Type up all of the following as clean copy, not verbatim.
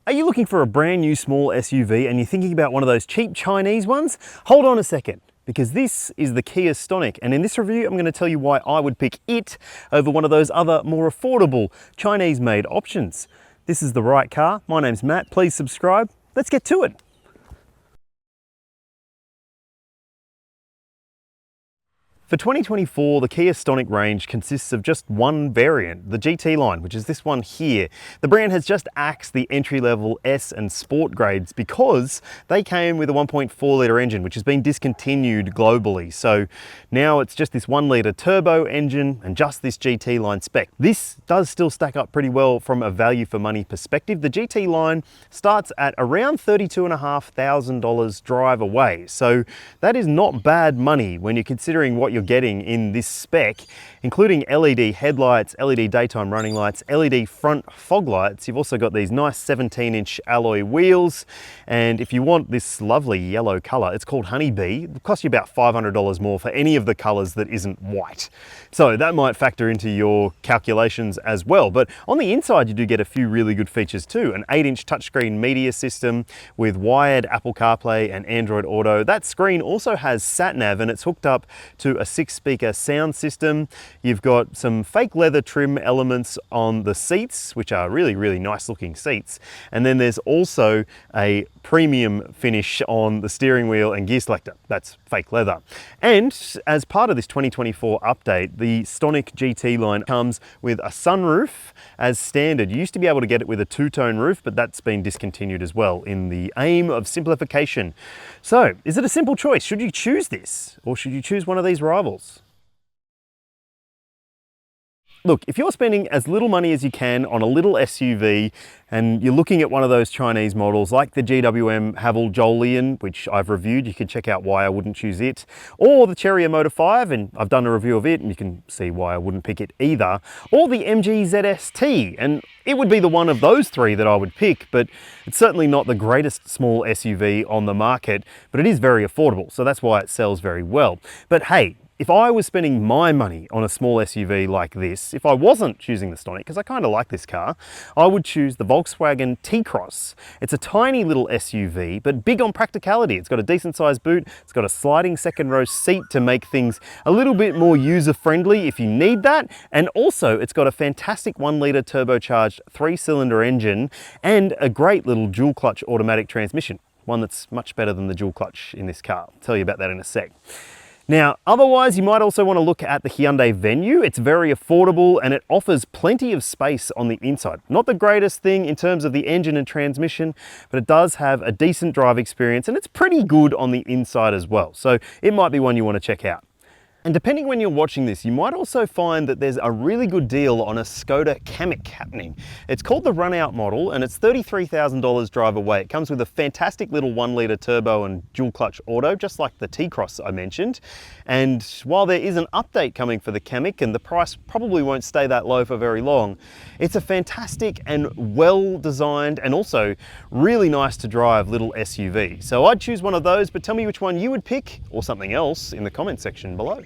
Are you looking for a brand new small SUV and you're thinking about one of those cheap Chinese ones? Hold on a second, because this is the Kia Stonic, and in this review I'm going to tell you why I would pick it over one of those other more affordable Chinese-made options. This is the right car. My name's Matt. Please subscribe. Let's get to it. For 2024, the Kia Stonic range consists of just one variant, the GT-Line, which is this one here. The brand has just axed the entry-level S and Sport grades because they came with a 1.4 litre engine, which has been discontinued globally. So now it's just this 1 litre turbo engine and just this GT-Line spec. This does still stack up pretty well from a value for money perspective. The GT-Line starts at around $32,500 drive away. So that is not bad money when you're considering what you're getting in this spec, including LED headlights, LED daytime running lights, LED front fog lights. You've also got these nice 17-inch alloy wheels, and if you want this lovely yellow color, it's called Honeybee. It'll cost you about $500 more for any of the colors that isn't white. So that might factor into your calculations as well. But on the inside, you do get a few really good features too. An 8-inch touchscreen media system with wired Apple CarPlay and Android Auto. That screen also has sat-nav, and it's hooked up to a 6-speaker sound system. You've got some fake leather trim elements on the seats, which are really, really nice looking seats. And then there's also a premium finish on the steering wheel and gear selector. That's fake leather. And as part of this 2024 update, the Stonic GT-Line comes with a sunroof as standard. You used to be able to get it with a two-tone roof, but that's been discontinued as well in the aim of simplification. So, is it a simple choice? Should you choose this, or should you choose one of these rivals? Look, if you're spending as little money as you can on a little SUV and you're looking at one of those Chinese models like the GWM Haval Jolion, which I've reviewed, you can check out why I wouldn't choose it, or the Chery Omoda 5, and I've done a review of it and you can see why I wouldn't pick it either, or the MG ZST, and it would be the one of those three that I would pick, but it's certainly not the greatest small SUV on the market, but it is very affordable, so that's why it sells very well. But hey, if I was spending my money on a small SUV like this, if I wasn't choosing the Stonic, because I kind of like this car, I would choose the Volkswagen T-Cross. It's a tiny little SUV, but big on practicality. It's got a decent sized boot, it's got a sliding second row seat to make things a little bit more user-friendly if you need that, and also it's got a fantastic 1 litre turbocharged 3-cylinder engine and a great little dual clutch automatic transmission, one that's much better than the dual clutch in this car. I'll tell you about that in a sec. Now, otherwise, you might also want to look at the Hyundai Venue. It's very affordable and it offers plenty of space on the inside. Not the greatest thing in terms of the engine and transmission, but it does have a decent drive experience and it's pretty good on the inside as well. So it might be one you want to check out. And depending when you're watching this, you might also find that there's a really good deal on a Skoda Kamiq happening. It's called the Run-Out model and it's $33,000 drive away. It comes with a fantastic little 1 litre turbo and dual clutch auto, just like the T-Cross I mentioned. And while there is an update coming for the Kamiq and the price probably won't stay that low for very long, it's a fantastic and well-designed and also really nice to drive little SUV. So I'd choose one of those, but tell me which one you would pick or something else in the comment section below.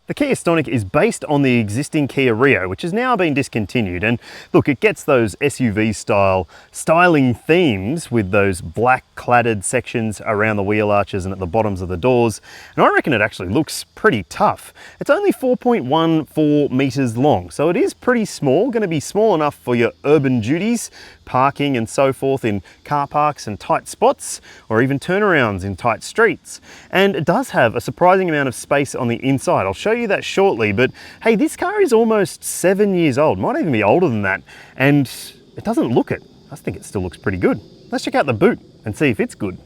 The Kia Stonic is based on the existing Kia Rio, which has now been discontinued. And look, it gets those SUV style styling themes with those black cladded sections around the wheel arches and at the bottoms of the doors. And I reckon it actually looks pretty tough. It's only 4.14 meters long, so it is pretty small, going to be small enough for your urban duties, parking and so forth in car parks and tight spots, or even turnarounds in tight streets. And it does have a surprising amount of space on the inside. I'll show you that shortly, but hey, this car is almost 7 years old, might even be older than that, and it doesn't look it. I think it still looks pretty good. Let's check out the boot and see if it's good.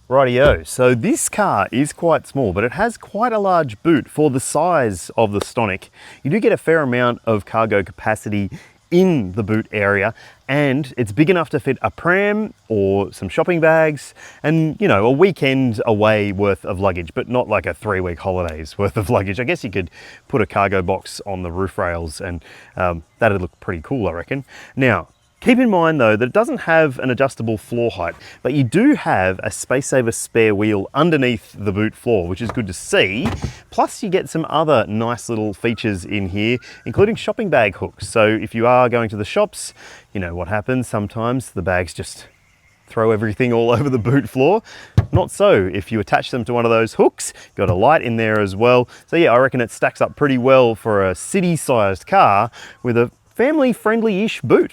Rightio, so this car is quite small, but it has quite a large boot for the size of the Stonic. You do get a fair amount of cargo capacity in the boot area, and it's big enough to fit a pram or some shopping bags and, you know, a weekend away worth of luggage, but not like a 3-week holidays worth of luggage. I guess you could put a cargo box on the roof rails and that'd look pretty cool, I reckon. Now, Keep in mind though that it doesn't have an adjustable floor height, but you do have a space saver spare wheel underneath the boot floor, which is good to see. Plus you get some other nice little features in here, including shopping bag hooks. So if you are going to the shops, you know what happens sometimes, the bags just throw everything all over the boot floor. Not so if you attach them to one of those hooks. Got a light in there as well. So yeah, I reckon it stacks up pretty well for a city-sized car with a family-friendly-ish boot.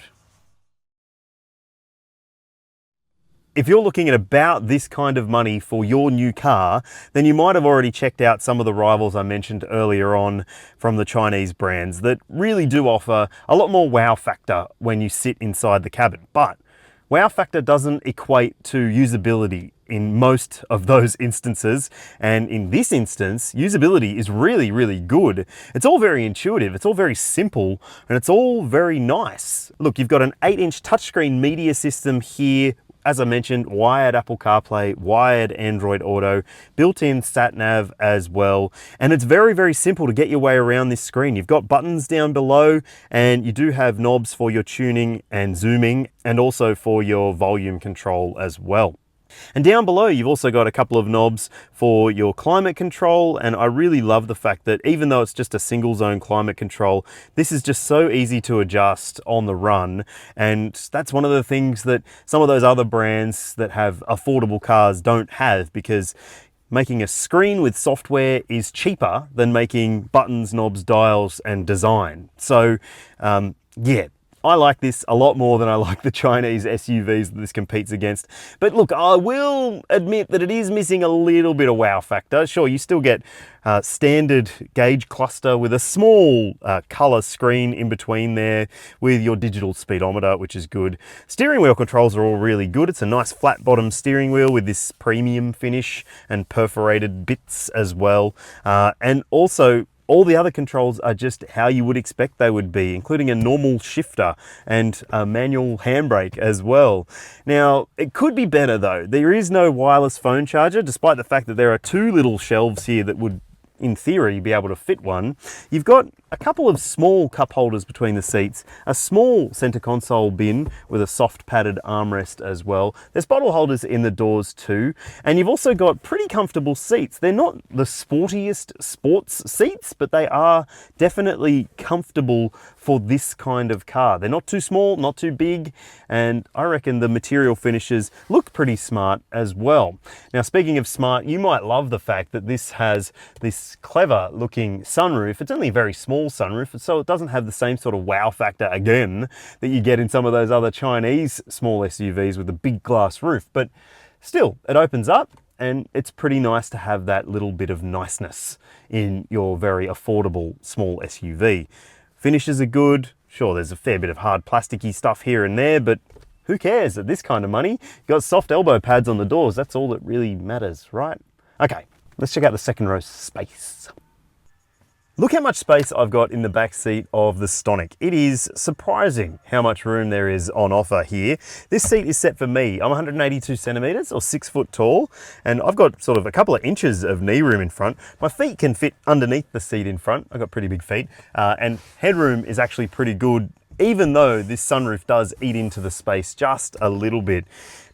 If you're looking at about this kind of money for your new car, then you might have already checked out some of the rivals I mentioned earlier on from the Chinese brands that really do offer a lot more wow factor when you sit inside the cabin. But wow factor doesn't equate to usability in most of those instances. And in this instance, usability is really, really good. It's all very intuitive, it's all very simple, and it's all very nice. Look, you've got an 8-inch touchscreen media system here. As I mentioned, wired Apple CarPlay, wired Android Auto, built-in sat-nav as well. And it's very, very simple to get your way around this screen. You've got buttons down below, and you do have knobs for your tuning and zooming, and also for your volume control as well. And down below, you've also got a couple of knobs for your climate control. And I really love the fact that even though it's just a single zone climate control, this is just so easy to adjust on the run. And that's one of the things that some of those other brands that have affordable cars don't have, because making a screen with software is cheaper than making buttons, knobs, dials, and design. So yeah, I like this a lot more than I like the Chinese SUVs that this competes against. But look, I will admit that it is missing a little bit of wow factor. Sure, you still get standard gauge cluster with a small color screen in between there with your digital speedometer, which is good. Steering wheel controls are all really good. It's a nice flat bottom steering wheel with this premium finish and perforated bits as well. And also, all the other controls are just how you would expect they would be, including a normal shifter and a manual handbrake as well. Now, it could be better though. There is no wireless phone charger, despite the fact that there are two little shelves here that would, in theory, be able to fit one. You've got a couple of small cup holders between the seats, a small center console bin with a soft padded armrest as well. There's bottle holders in the doors too. And you've also got pretty comfortable seats. They're not the sportiest sports seats, but they are definitely comfortable for this kind of car. They're not too small, not too big, and I reckon the material finishes look pretty smart as well. Now, speaking of smart, you might love the fact that this has this clever looking sunroof. It's only a very small sunroof, so it doesn't have the same sort of wow factor again that you get in some of those other Chinese small SUVs with a big glass roof, but still, it opens up and it's pretty nice to have that little bit of niceness in your very affordable small SUV. Finishes are good. Sure, there's a fair bit of hard plasticky stuff here and there, but who cares at this kind of money? You've got soft elbow pads on the doors. That's all that really matters, right? Okay, let's check out the second row space. Look how much space I've got in the back seat of the Stonic. It is surprising how much room there is on offer here. This seat is set for me. I'm 182 centimeters or 6 foot tall, and I've got sort of a couple of inches of knee room in front. My feet can fit underneath the seat in front. I've got pretty big feet, and headroom is actually pretty good, even though this sunroof does eat into the space just a little bit.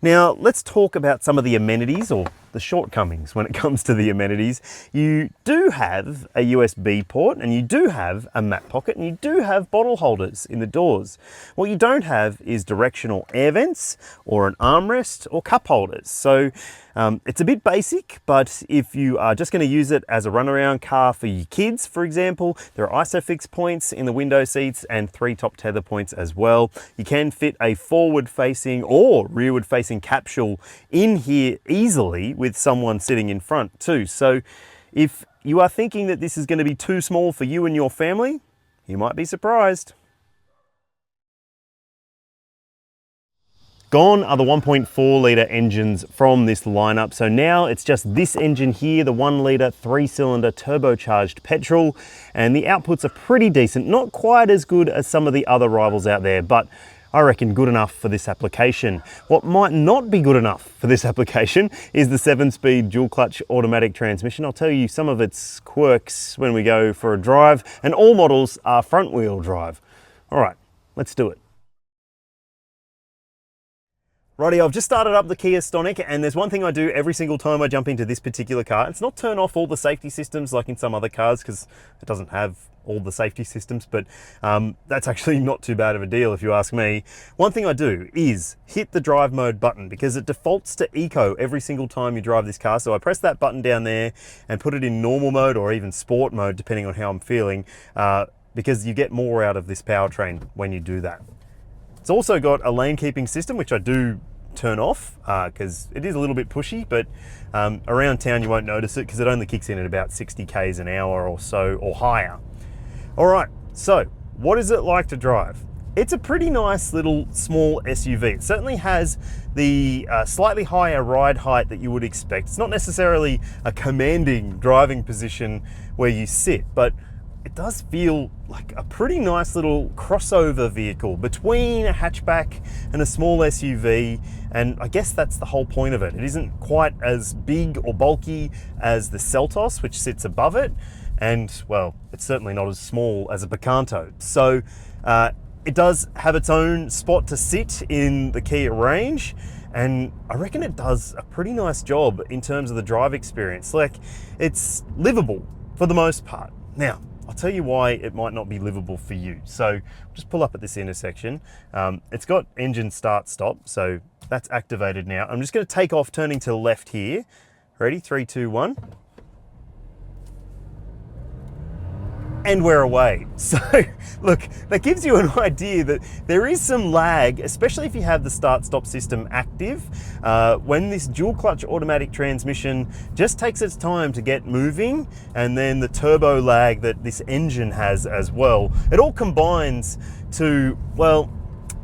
Now, let's talk about some of the amenities, or the shortcomings when it comes to the amenities. You do have a USB port, and you do have a map pocket, and you do have bottle holders in the doors. What you don't have is directional air vents or an armrest or cup holders. So it's a bit basic, but if you are just going to use it as a runaround car for your kids, for example, there are ISOFIX points in the window seats and 3 top tether points as well. You can fit a forward-facing or rearward-facing capsule in here easily with someone sitting in front too. So if you are thinking that this is going to be too small for you and your family, you might be surprised. Gone are the 1.4 litre engines from this lineup. So now it's just this engine here, the 1 litre 3-cylinder turbocharged petrol, and the outputs are pretty decent. Not quite as good as some of the other rivals out there, but I reckon good enough for this application. What might not be good enough for this application is the 7-speed dual clutch automatic transmission. I'll tell you some of its quirks when we go for a drive, and all models are front wheel drive. All right, let's do it. Righty, I've just started up the Kia Stonic, and there's one thing I do every single time I jump into this particular car. It's not turn off all the safety systems like in some other cars, because it doesn't have all the safety systems, but that's actually not too bad of a deal if you ask me. One thing I do is hit the drive mode button, because it defaults to eco every single time you drive this car. So I press that button down there and put it in normal mode or even sport mode, depending on how I'm feeling, because you get more out of this powertrain when you do that. It's also got a lane keeping system, which I do turn off because it is a little bit pushy, but around town you won't notice it because it only kicks in at about 60 k's an hour or so, or higher. All right, so what is it like to drive? It's a pretty nice little small SUV. It certainly has the slightly higher ride height that you would expect. It's not necessarily a commanding driving position where you sit, but it does feel like a pretty nice little crossover vehicle between a hatchback and a small SUV, and I guess that's the whole point of it. It isn't quite as big or bulky as the Seltos, which sits above it, and well, it's certainly not as small as a Picanto. So it does have its own spot to sit in the Kia range, and I reckon it does a pretty nice job in terms of the drive experience. Like, it's livable for the most part. Now, I'll tell you why it might not be livable for you. So just pull up at this intersection. It's got engine start stop, so that's activated now. I'm just going to take off, turning to the left here. Ready? 3, 2, 1. And we're away. So look, that gives you an idea that there is some lag, especially if you have the start-stop system active, when this dual clutch automatic transmission just takes its time to get moving, and then the turbo lag that this engine has as well. It all combines to, well,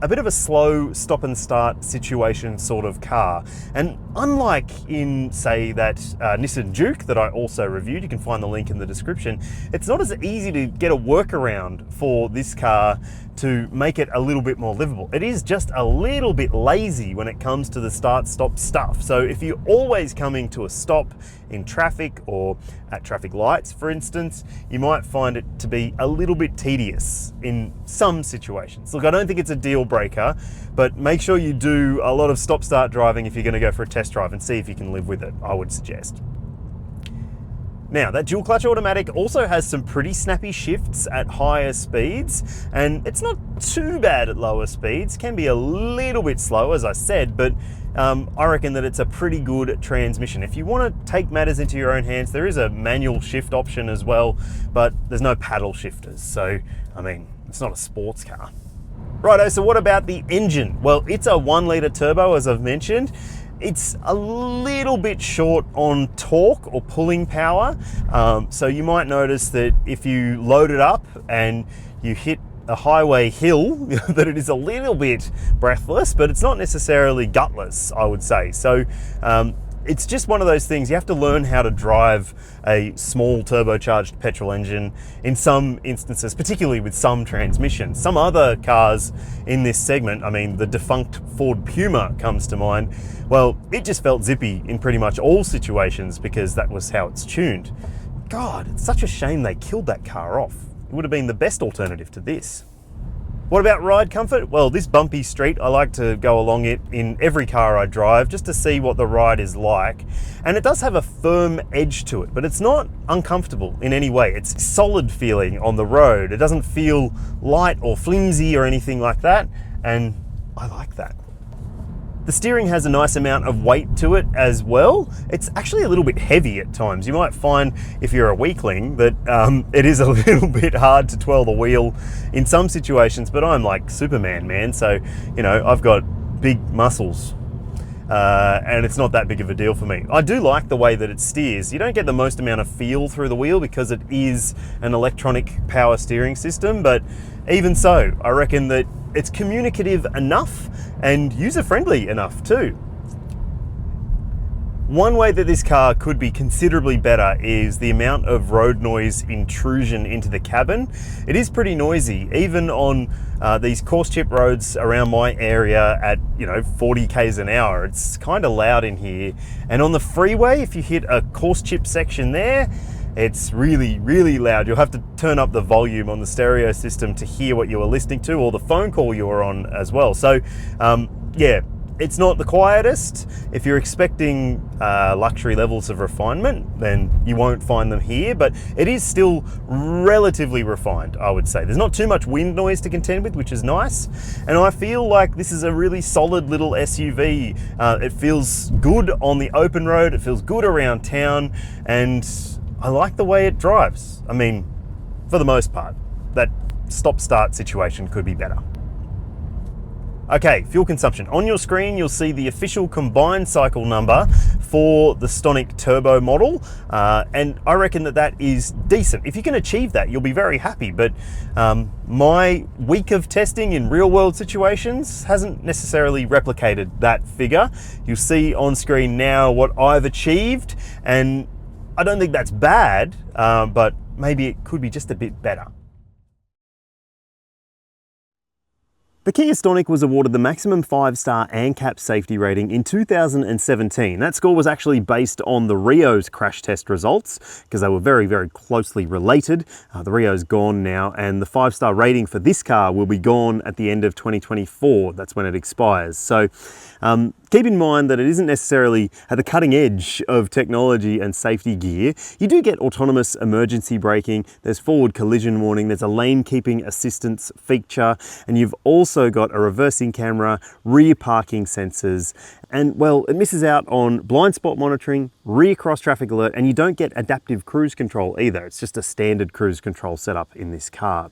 a bit of a slow stop and start situation sort of car. And unlike in, say, that Nissan Juke that I also reviewed, you can find the link in the description, it's not as easy to get a workaround for this car to make it a little bit more livable. It is just a little bit lazy when it comes to the start-stop stuff. So if you're always coming to a stop in traffic or at traffic lights, for instance, you might find it to be a little bit tedious in some situations. Look, I don't think it's a deal breaker, but make sure you do a lot of stop-start driving if you're going to go for a test drive and see if you can live with it, I would suggest. Now, that dual clutch automatic also has some pretty snappy shifts at higher speeds, and it's not too bad at lower speeds. Can be a little bit slow, as I said, but I reckon that it's a pretty good transmission. If you want to take matters into your own hands, there is a manual shift option as well, but there's no paddle shifters. So, I mean, it's not a sports car. Righto, so what about the engine? Well, it's a 1-litre turbo, as I've mentioned. It's a little bit short on torque or pulling power. So you might notice that if you load it up and you hit a highway hill, that it is a little bit breathless, but it's not necessarily gutless, I would say. So it's just one of those things. You have to learn how to drive a small turbocharged petrol engine in some instances, particularly with some transmissions. Some other cars in this segment, I mean, the defunct Ford Puma comes to mind. Well, it just felt zippy in pretty much all situations because that was how it's tuned. God, it's such a shame they killed that car off. It would have been the best alternative to this. What about ride comfort? Well, this bumpy street, I like to go along it in every car I drive just to see what the ride is like. And it does have a firm edge to it, but it's not uncomfortable in any way. It's solid feeling on the road. It doesn't feel light or flimsy or anything like that, and I like that. The steering has a nice amount of weight to it as well. It's actually a little bit heavy at times. You might find, if you're a weakling, that it is a little bit hard to twirl the wheel in some situations, but I'm like Superman, man. So, you know, I've got big muscles and it's not that big of a deal for me. I do like the way that it steers. You don't get the most amount of feel through the wheel because it is an electronic power steering system, but even so, I reckon that it's communicative enough and user-friendly enough too. One way that this car could be considerably better is the amount of road noise intrusion into the cabin. It is pretty noisy, even on these coarse chip roads around my area at 40 k's an hour. It's kind of loud in here. And on the freeway, if you hit a coarse chip section there, it's really, really loud. You'll have to turn up the volume on the stereo system to hear what you were listening to, or the phone call you were on as well. So yeah, It's not the quietest. If you're expecting luxury levels of refinement, then you won't find them here, but it is still relatively refined, I would say. There's not too much wind noise to contend with, which is nice. And I feel like this is a really solid little SUV. It feels good on the open road, it feels good around town, and I like the way it drives. I mean, for the most part. That stop-start situation could be better. Okay, fuel consumption. On your screen, you'll see the official combined cycle number for the Stonic Turbo model, and I reckon that that is decent. If you can achieve that, you'll be very happy, but my week of testing in real-world situations hasn't necessarily replicated that figure. You'll see on screen now what I've achieved, and I don't think that's bad, but maybe it could be just a bit better. The Kia Stonic was awarded the maximum 5-star ANCAP safety rating in 2017. That score was actually based on the Rio's crash test results, because they were very, very closely related. The Rio's gone now, and the 5-star rating for this car will be gone at the end of 2024. That's when it expires. So keep in mind that it isn't necessarily at the cutting edge of technology and safety gear. You do get autonomous emergency braking, there's forward collision warning, there's a lane keeping assistance feature, and you've also got a reversing camera, rear parking sensors, and well, it misses out on blind spot monitoring, rear cross traffic alert, and you don't get adaptive cruise control either. It's just a standard cruise control setup in this car.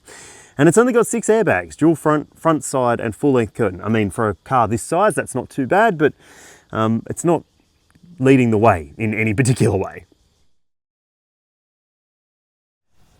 And it's only got 6 airbags, dual front side, and full length curtain. I mean, for a car this size, that's not too bad, but it's not leading the way in any particular way.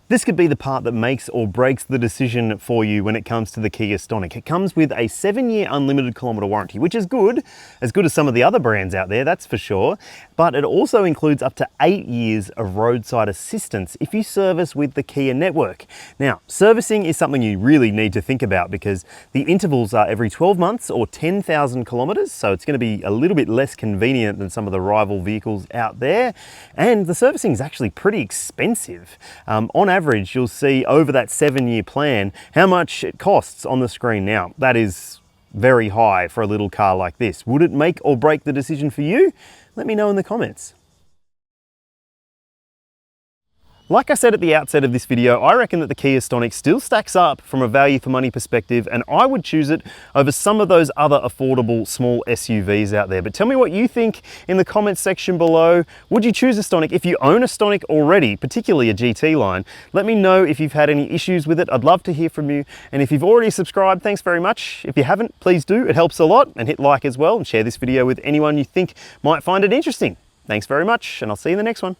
This could be the part that makes or breaks the decision for you when it comes to the Kia Stonic. It comes with a 7-year unlimited kilometre warranty, which is good as some of the other brands out there, that's for sure. But it also includes up to 8 years of roadside assistance if you service with the Kia network. Now, servicing is something you really need to think about because the intervals are every 12 months or 10,000 kilometres, so it's going to be a little bit less convenient than some of the rival vehicles out there. And the servicing is actually pretty expensive. On average, you'll see over that 7-year plan how much it costs on the screen now. That is very high for a little car like this. Would it make or break the decision for you? Let me know in the comments. Like I said at the outset of this video, I reckon that the Kia Stonic still stacks up from a value for money perspective, and I would choose it over some of those other affordable small SUVs out there. But tell me what you think in the comments section below. Would you choose a Stonic if you own a Stonic already, particularly a GT-Line? Let me know if you've had any issues with it. I'd love to hear from you. And if you've already subscribed, thanks very much. If you haven't, please do. It helps a lot. And hit like as well, and share this video with anyone you think might find it interesting. Thanks very much, and I'll see you in the next one.